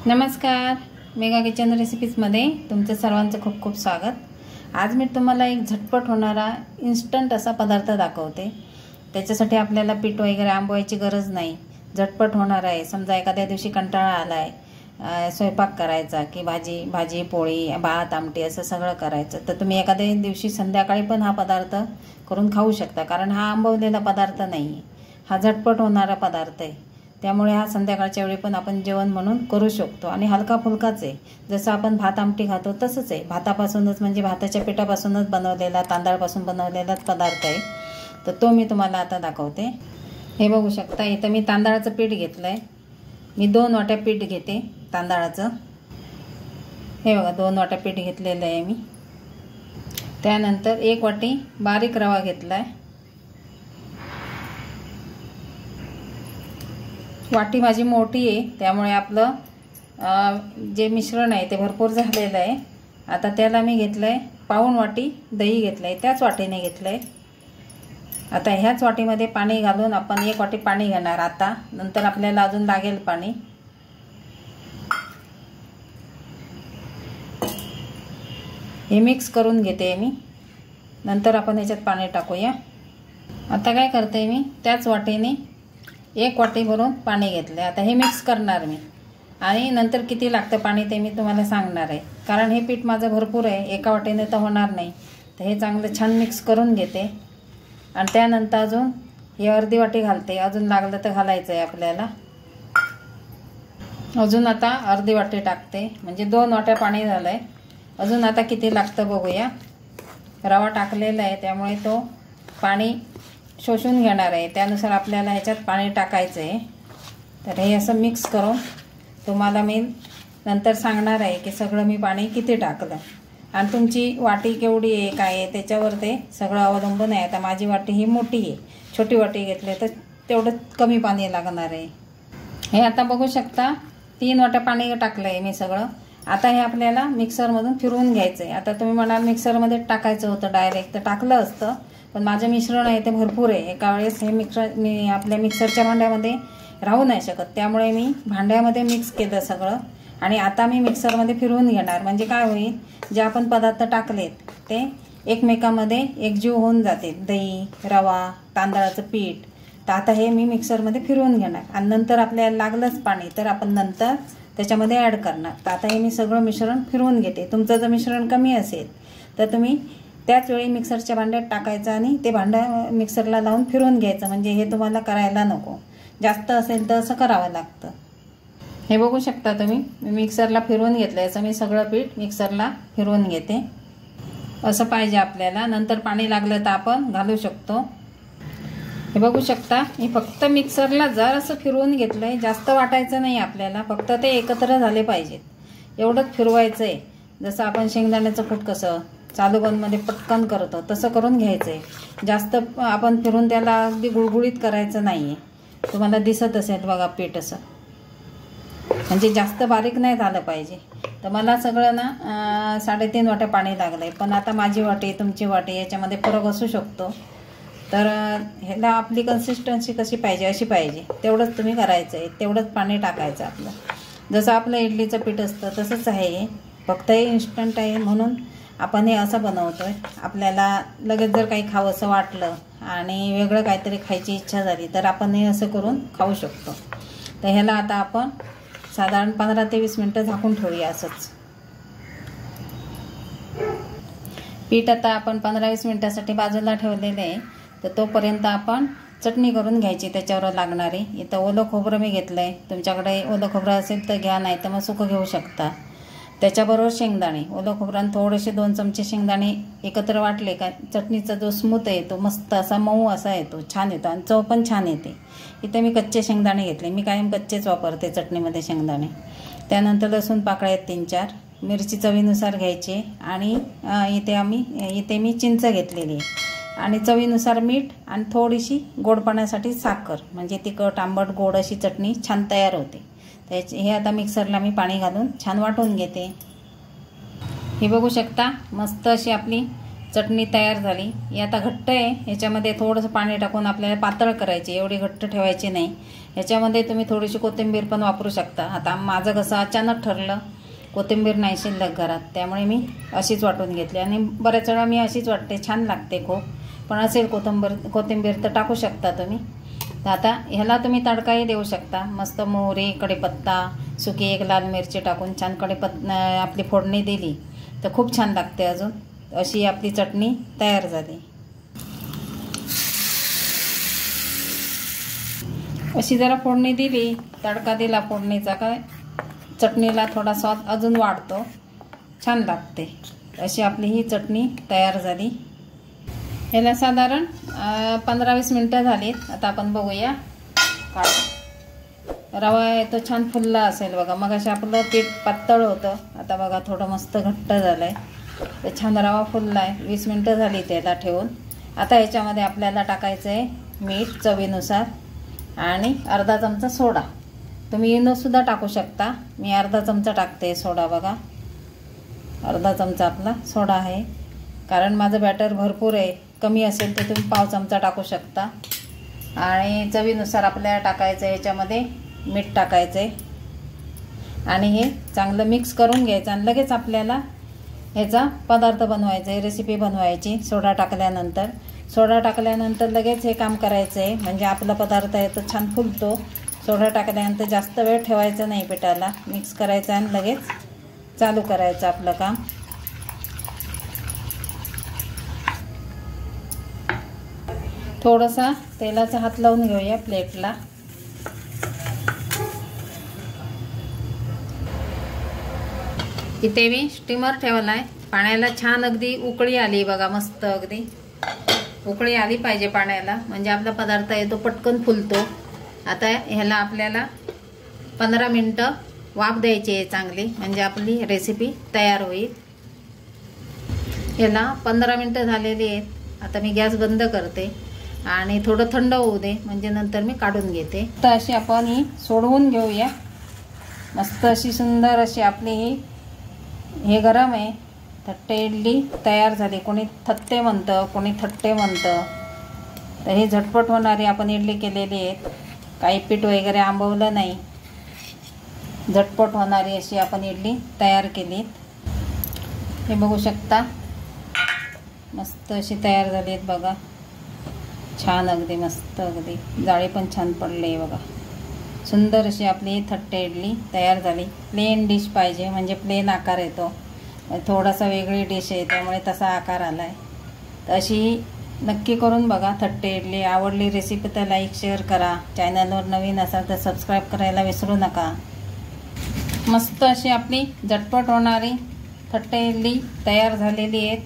नमस्कार, mega kitchen रेसिपीजमध्ये तुमचं सर्वांचं खूप खूप स्वागत। आज मी तुम्हाला एक झटपट होणारा इन्स्टंट असा पदार्थ दाखवते। त्याच्यासाठी आपल्याला पीठ वगैरे आंबवायची गरज नाही, झटपट होणार आहे। समजा एखाद्या दिवशी कंटाळा आलाय स्वयंपाक करायचा की भाजी पोळी भात आमटी असं सगळं करायचं, तर तुम्ही एखाद्या दिवशी संध्याकाळी पण हा पदार्थ करून खाऊ शकता। कारण हा आंबवलेला पदार्थ नाही, हा झटपट होणारा पदार्थ आहे। त्यामुळे हा संध्याकाळच्या वेळी पण आपण जेवण म्हणून करू शकतो आणि हलका फुलकाच आहे। जसं आपण भात आमटी खातो तसंच आहे, भातापासूनच म्हणजे भाताच्या पिठापासूनच बनवलेला तांदळापासून बनवलेलाच पदार्थ आहे। तर तो मी तुम्हाला आता दाखवते। हे बघू शकता, इथं मी तांदळाचं पीठ घेतलंय। मी 2 वाट्या पीठ घेते तांदळाचं। हे बघा 2 वाट्या पीठ घेतलेलं आहे मी। त्यानंतर 1 वाटी बारीक रवा घेतलाय। वाटी माझी मोठी आहे त्यामुळे आपलं जे मिश्रण आहे ते भरपूर झालेलं आहे। आता त्याला मी घेतलंय पाऊण वाटी दही घेतलंय, त्याच वाटीने घेतलंय। आता ह्याच वाटीमध्ये पाणी घालून आपण 1 वाटी पाणी घेणार। आता नंतर आपल्याला अजून लागेल पाणी। हे मिक्स करून घेते मी, नंतर आपण ह्याच्यात पाणी टाकूया। आता काय करते मी, त्याच वाटीने 1 वाटी भरून पाणी घेतले। आता हे मिक्स करणार मी आणि नंतर किती लागतं पाणी ते मी तुम्हाला सांगणार आहे। कारण हे पीठ माझं भरपूर आहे, एका वाटीने तर होणार नाही। तर हे चांगलं छान मिक्स करून घेते आणि त्यानंतर अजून हे अर्धी वाटी घालते। अजून लागलं तर घालायचं आहे आपल्याला। अजून आता अर्धी वाटी टाकते, म्हणजे 2 वाट्या पाणी झालंय। अजून आता किती लागतं बघूया। रवा टाकलेला आहे त्यामुळे तो पाणी शोषून घेणार आहे, त्यानुसार आपल्याला ह्याच्यात पाणी टाकायचं आहे। तर हे असं मिक्स करून तुम्हाला मी नंतर सांगणार आहे की सगळं मी पाणी किती टाकलं आणि तुमची वाटी केवढी आहे काय आहे त्याच्यावर ते सगळं अवलंबून आहे। आता माझी वाटी ही मोठी आहे, छोटी वाटी घेतली तर तेवढं कमी पाणी लागणार आहे। हे आता बघू शकता 3 वाट्या पाणी टाकलं आहे मी सगळं। आता हे आपल्याला मिक्सरमधून फिरवून घ्यायचं आहे। आता तुम्ही म्हणाल मिक्सरमध्ये टाकायचं होतं डायरेक्ट, तर टाकलं असतं, पण माझं मिश्रण आहे ते भरपूर आहे। एका वेळेस हे मी आपल्या मिक्सरच्या भांड्यामध्ये राहू नाही शकत, त्यामुळे मी भांड्यामध्ये मिक्स केलं सगळं आणि आता मी मिक्सरमध्ये फिरवून घेणार। म्हणजे काय होईल, जे आपण पदार्थ टाकलेत ते एकमेकांमध्ये एकजीव होऊन जाते, दही रवा तांदळाचं पीठ। तर आता हे मी मिक्सरमध्ये फिरवून घेणार आणि नंतर आपल्याला लागलंच पाणी तर आपण नंतर त्याच्यामध्ये ॲड करणार। तर आता हे मी सगळं मिश्रण फिरवून घेते। तुमचं जर मिश्रण कमी असेल तर तुम्ही त्याच वेळी मिक्सरच्या भांड्यात टाकायचं आणि ते भांडं मिक्सरला लावून फिरवून घ्यायचं, म्हणजे हे तुम्हाला करायला नको। जास्त असेल तर असं करावं लागतं। हे बघू शकता तुम्ही, मी मिक्सरला फिरवून घेतलं। असं मी सगळं पीठ मिक्सरला फिरवून घेते, असं पाहिजे आपल्याला। नंतर पाणी लागलं तर आपण घालू शकतो। हे बघू शकता, मी फक्त मिक्सरला जर असं फिरवून घेतलंय, जास्त वाटायचं नाही आपल्याला, फक्त ते एकत्र झाले पाहिजेत एवढंच फिरवायचं आहे। जसं आपण शेंगदाण्याचं कूट कसं चालू बंदमध्ये पटकन करतो तसं करून घ्यायचं आहे। जास्त आपण फिरून त्याला अगदी गुळगुळीत करायचं नाही आहे। तुम्हाला दिसत असेल बघा पीठ असं, म्हणजे जास्त बारीक नाही झालं पाहिजे। तर मला सगळं ना 3.5 वाट्या पाणी लागलं आहे, पण आता माझी वाटी तुमची वाटी याच्यामध्ये फरक असू शकतो। तर ह्याला आपली कन्सिस्टन्सी कशी पाहिजे अशी पाहिजे, तेवढंच तुम्ही करायचं आहे, तेवढंच पाणी टाकायचं आपलं। जसं आपलं इडलीचं पीठ असतं तसंच आहे, फक्त हे इन्स्टंट आहे म्हणून आपण हे असं बनवतोय। आपल्याला लगेच जर काही खावं असं वाटलं आणि वेगळं काहीतरी खायची इच्छा झाली तर आपण हे असं करून खाऊ शकतो। तर ह्याला आता आपण साधारण 15 ते 20 मिनटं झाकून ठेवूया असंच। पीठ आता आपण 15-20 मिनटासाठी बाजूला ठेवलेले आहे। तर तोपर्यंत आपण चटणी करून घ्यायची त्याच्यावर लागणारी। इथं ओलं खोबरं मी घेतलं आहे, तुमच्याकडे ओलं खोबरं असेल तर घ्या, नाही तर मग सुकं घेऊ शकता। त्याच्याबरोबर शेंगदाणे, ओलं खोबरं आणि थोडेसे 2 चमचे शेंगदाणे एकत्र वाटले का चटणीचा जो स्मूथ येतो, मस्त असा मऊ असा येतो, छान येतो आणि चव पण छान येते। इथे मी कच्चे शेंगदाणे घेतले, मी कायम कच्चेच वापरते चटणीमध्ये शेंगदाणे। त्यानंतर लसूण पाकळ्या 3-4, मिरची चवीनुसार घ्यायची आणि इथे मी चिंच घेतलेली आहे आणि चवीनुसार मीठ आणि थोडीशी गोडपणासाठी साखर, म्हणजे तिखट आंबट गोड अशी चटणी छान तयार होते। हे आता मिक्सरला मी पाणी घालून छान वाटून घेते। हे बघू शकता, मस्त अशी आपली चटणी तयार झाली। ही आता घट्ट आहे, याच्यामध्ये थोडंसं पाणी टाकून आपल्याला पातळ करायची, एवढी घट्ट ठेवायची नाही। ह्याच्यामध्ये तुम्ही थोडीशी कोथिंबीर पण वापरू शकता. आता माझं कसं अचानक ठरलं, कोथिंबीर नाही शिल्लक घरात, त्यामुळे मी अशीच वाटून घेतली. आणि बऱ्याच वेळा मी अशीच वाटते, छान लागते खूप. पण असेल कोथिंबीर तर टाकू शकता तुम्ही. तर आता ह्याला तुम्ही तडकाही देऊ शकता. मस्त मोहरी, कढीपत्ता, सुकी एक लाल मिरची टाकून छान आपली फोडणी दिली तर खूप छान लागते. अजून अशी आपली चटणी तयार झाली. अशी जरा फोडणी दिली, तडका दिला फोडणीचा, काय चटणीला थोडा स्वाद अजून वाढतो, छान लागते. अशी आपली ही चटणी तयार झाली. ह्याला साधारण 15-20 मिनटं झालीत. आता आपण बघूया. रवा आहे तो छान फुलला असेल बघा. मग अशा आपलं पीठ पातळ होतं, आता बघा थोडं मस्त घट्ट झालं आहे. तर छान रवा फुलला आहे. 20 मिनटं झाली त्याला ठेवून. आता ह्याच्यामध्ये आपल्याला टाकायचं आहे मीठ चवीनुसार आणि अर्धा चमचा सोडा. तुम्ही इनोसुद्धा टाकू शकता. मी अर्धा चमचा टाकते सोडा बघा. अर्धा चमचा आपला सोडा आहे, कारण माझं बॅटर भरपूर आहे. कमी असेल तर तुम्ही पाव चमचा टाकू शकता. आणि चवीनुसार आपल्याला टाकायचं आहे ह्याच्यामध्ये मीठ टाकायचं आहे. आणि हे चांगलं मिक्स करून घ्यायचं आणि लगेच आपल्याला ह्याचा पदार्थ बनवायचा आहे, रेसिपी बनवायची. सोडा टाकल्यानंतर लगेच हे काम करायचं आहे, म्हणजे आपला पदार्थ आहे तो छान फुलतो. सोडा टाकल्यानंतर जास्त वेळ ठेवायचा नाही पिठाला. मिक्स करायचं आणि लगेच चालू करायचं आपलं काम. थोडासा तेलाचा हात लावून घेऊया प्लेटला. इथे मी स्टीमर ठेवला आहे. पाण्याला छान अगदी उकळी आली बघा. मस्त अगदी उकळी आली पाहिजे पाण्याला, म्हणजे आपला पदार्थ आहे तो पटकन फुलतो. आता ह्याला आपल्याला 15 मिनटं वाफ द्यायची आहे चांगली, म्हणजे आपली रेसिपी तयार होईल. ह्याला 15 मिनटं झालेली आहेत. आता मी गॅस बंद करते आणि थोडं थंड होऊ दे, म्हणजे नंतर मी काढून घेते. तर अशी आपण ही सोडवून घेऊया. मस्त अशी सुंदर अशी आपली हे गरम आहे थट्टे इडली तयार झाली. कोणी थत्ते म्हणतं, कोणी थट्टे म्हणतं. तर ही झटपट होणारी आपण इडली केलेली आहे. काही पीठ वगैरे आंबवलं नाही, झटपट होणारी अशी आपण इडली तयार केली. हे बघू शकता, मस्त अशी तयार झाली आहेत बघा. छान अगदी मस्त, अगदी जाळी पण छान पडली आहे बघा. सुंदर अशी आपली थट्टे इडली तयार झाली. प्लेन डिश पाहिजे, म्हणजे प्लेन आकार येतो. थोडासा वेगळी डिश आहे त्यामुळे तसा आकार आला आहे. तर अशी नक्की करून बघा थट्टे इडली. आवडली रेसिपी तर लाईक शेअर करा. चॅनलवर नवीन असाल तर सबस्क्राईब करायला विसरू नका. मस्त अशी आपली झटपट होणारी थट्टे इडली तयार झालेली आहे.